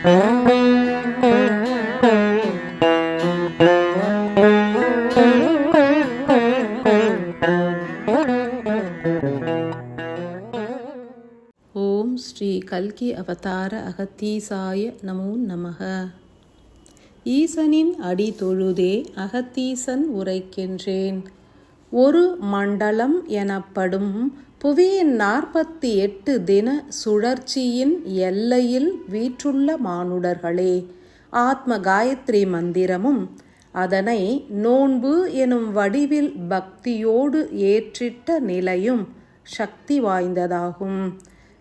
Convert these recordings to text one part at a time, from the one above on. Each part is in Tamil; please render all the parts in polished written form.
ஓம் ஸ்ரீ கல்கி அவதார அகத்தீசாய நமோ நமக. ஈசனின் அடி தொழுதே அகத்தீசன் உரைக்கின்றேன். ஒரு மண்டலம் எனப்படும் புவியின் 48 தின சுழற்சியின் எல்லையில் வீற்றுள்ள மானுடர்களே, ஆத்ம காயத்ரி மந்திரமும் அதனை நோன்பு எனும் வடிவில் பக்தியோடு ஏற்றிட்ட நிலையும் சக்தி வாய்ந்ததாகும்.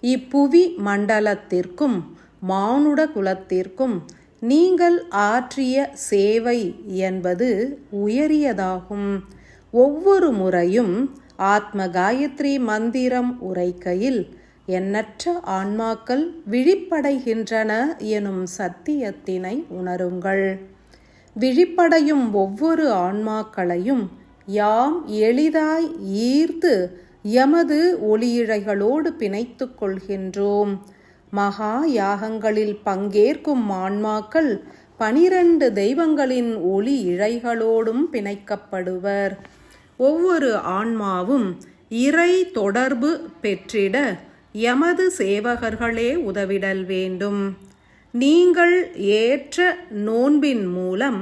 இப்புவி மண்டலத்திற்கும் மானுட குலத்திற்கும் நீங்கள் ஆற்றிய சேவை என்பது உயரியதாகும். ஒவ்வொரு முறையும் ஆத்ம காயத்ரி மந்திரம் உரைக்கையில் எண்ணற்ற ஆன்மாக்கள் விழிப்படைகின்றன எனும் சத்தியத்தினை உணருங்கள். விழிப்படையும் ஒவ்வொரு ஆன்மாக்களையும் யாம் எளிதாய் ஈர்த்து எமது ஒளியிழைகளோடு பிணைத்து கொள்கின்றோம். மகா யாகங்களில் பங்கேற்கும் ஆன்மாக்கள் 12 தெய்வங்களின் ஒளி இழைகளோடும் பிணைக்கப்படுவர். ஒவ்வொரு ஆன்மாவும் இறை தொடர்பு பெற்றிட எமது சேவகர்களே உதவிடல் வேண்டும். நீங்கள் ஏற்ற நோன்பின் மூலம்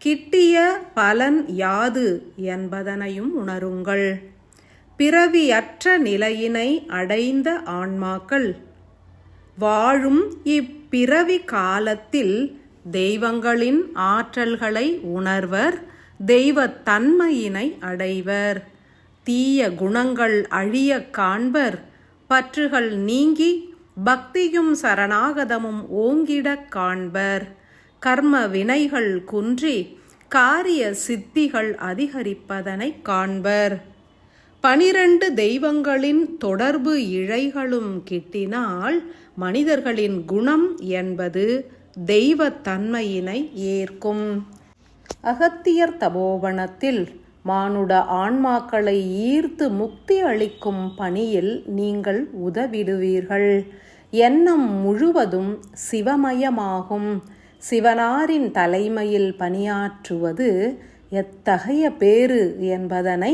கிட்டிய பலன் யாது என்பதனையும் உணருங்கள். பிறவியற்ற நிலையினை அடைந்த ஆன்மாக்கள் வாழும் இப்பிறவி காலத்தில் தெய்வங்களின் ஆற்றல்களை உணர்வர், தெய்வத்தன்மையினை அடைவர். தீய குணங்கள் அழிய காண்பர், பற்றுகள் நீங்கி பக்தியும் சரணாகதமும் ஓங்கிடக் காண்பர். கர்ம வினைகள் குன்றி காரிய சித்திகள் அதிகரிப்பதனை காண்பர். 12 தெய்வங்களின் தொடர்பு இழைகளும் கிட்டினால் மனிதர்களின் குணம் என்பது தெய்வத்தன்மையினை ஏற்கும். அகத்தியர் தபோவனத்தில் மானுட ஆன்மாக்களை ஈர்த்து முக்தி அளிக்கும் பணியில் நீங்கள் உதவிடுவீர்கள். எண்ணம் முழுவதும் சிவமயமாகும். சிவனாரின் தலைமையில் பணியாற்றுவது எத்தகைய பேறு என்பதனை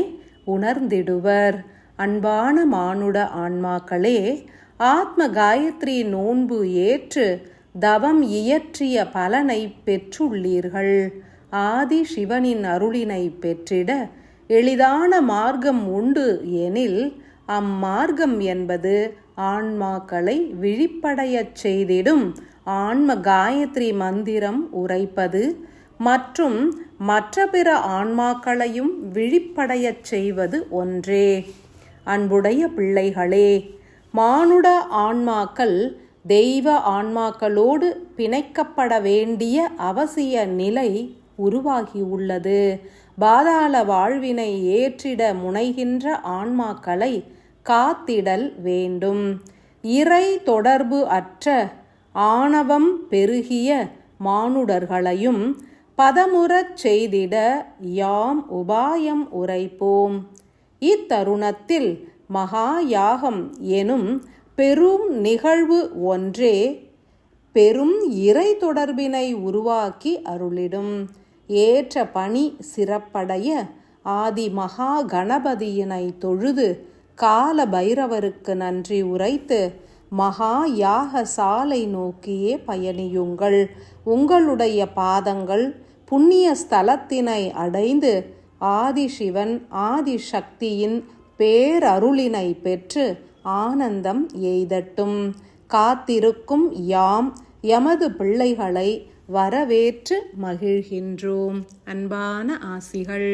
உணர்ந்திடுவர். அன்பான மானுட ஆன்மாக்களே, ஆத்ம காயத்ரி நோன்பு ஏற்று தவம் இயற்றிய பலனை பெற்றுள்ளீர்கள். ஆதி சிவனின் அருளினை பெற்றிட எளிதான மார்க்கம் உண்டு எனில் அம்மார்க்கம் என்பது ஆன்மாக்களை விழிப்படையச் செய்திடும் ஆன்ம காயத்ரி மந்திரம் உரைப்பது மற்றும் மற்ற பிற ஆன்மாக்களையும் விழிப்படையச் செய்வது ஒன்றே. அன்புடைய பிள்ளைகளே, மானுட ஆன்மாக்கள் தெய்வ ஆன்மாக்களோடு பிணைக்கப்பட வேண்டிய அவசிய நிலை உருவாகியுள்ளது. பாதாள வாழ்வினை ஏற்றிட முனைகின்ற ஆன்மாக்களை காத்திடல் வேண்டும். இறை தொடர்பு அற்ற ஆணவம் பெருகிய மானுடர்களையும் பதமுறச் செய்திட யாம் உபாயம் உரைப்போம். இத்தருணத்தில் மகா யாகம் எனும் பெரும் நிகழ்வு ஒன்றே பெரும் இறை தொடர்பினை உருவாக்கி அருளிடும். ஏற்ற பணி சிறப்படைய ஆதி மகா கணபதியினை தொழுது கால பைரவருக்கு நன்றி உரைத்து மகா யாக சாலை நோக்கியே பயணியுங்கள். உங்களுடைய பாதங்கள் புண்ணிய ஸ்தலத்தினை அடைந்து ஆதிசிவன் ஆதிசக்தியின் பேரருளினை பெற்று ஆனந்தம் எய்தட்டும். காத்திருக்கும் யாம் எமது பிள்ளைகளை வரவேற்று மகிழ்கின்றோம். அன்பான ஆசிகள்.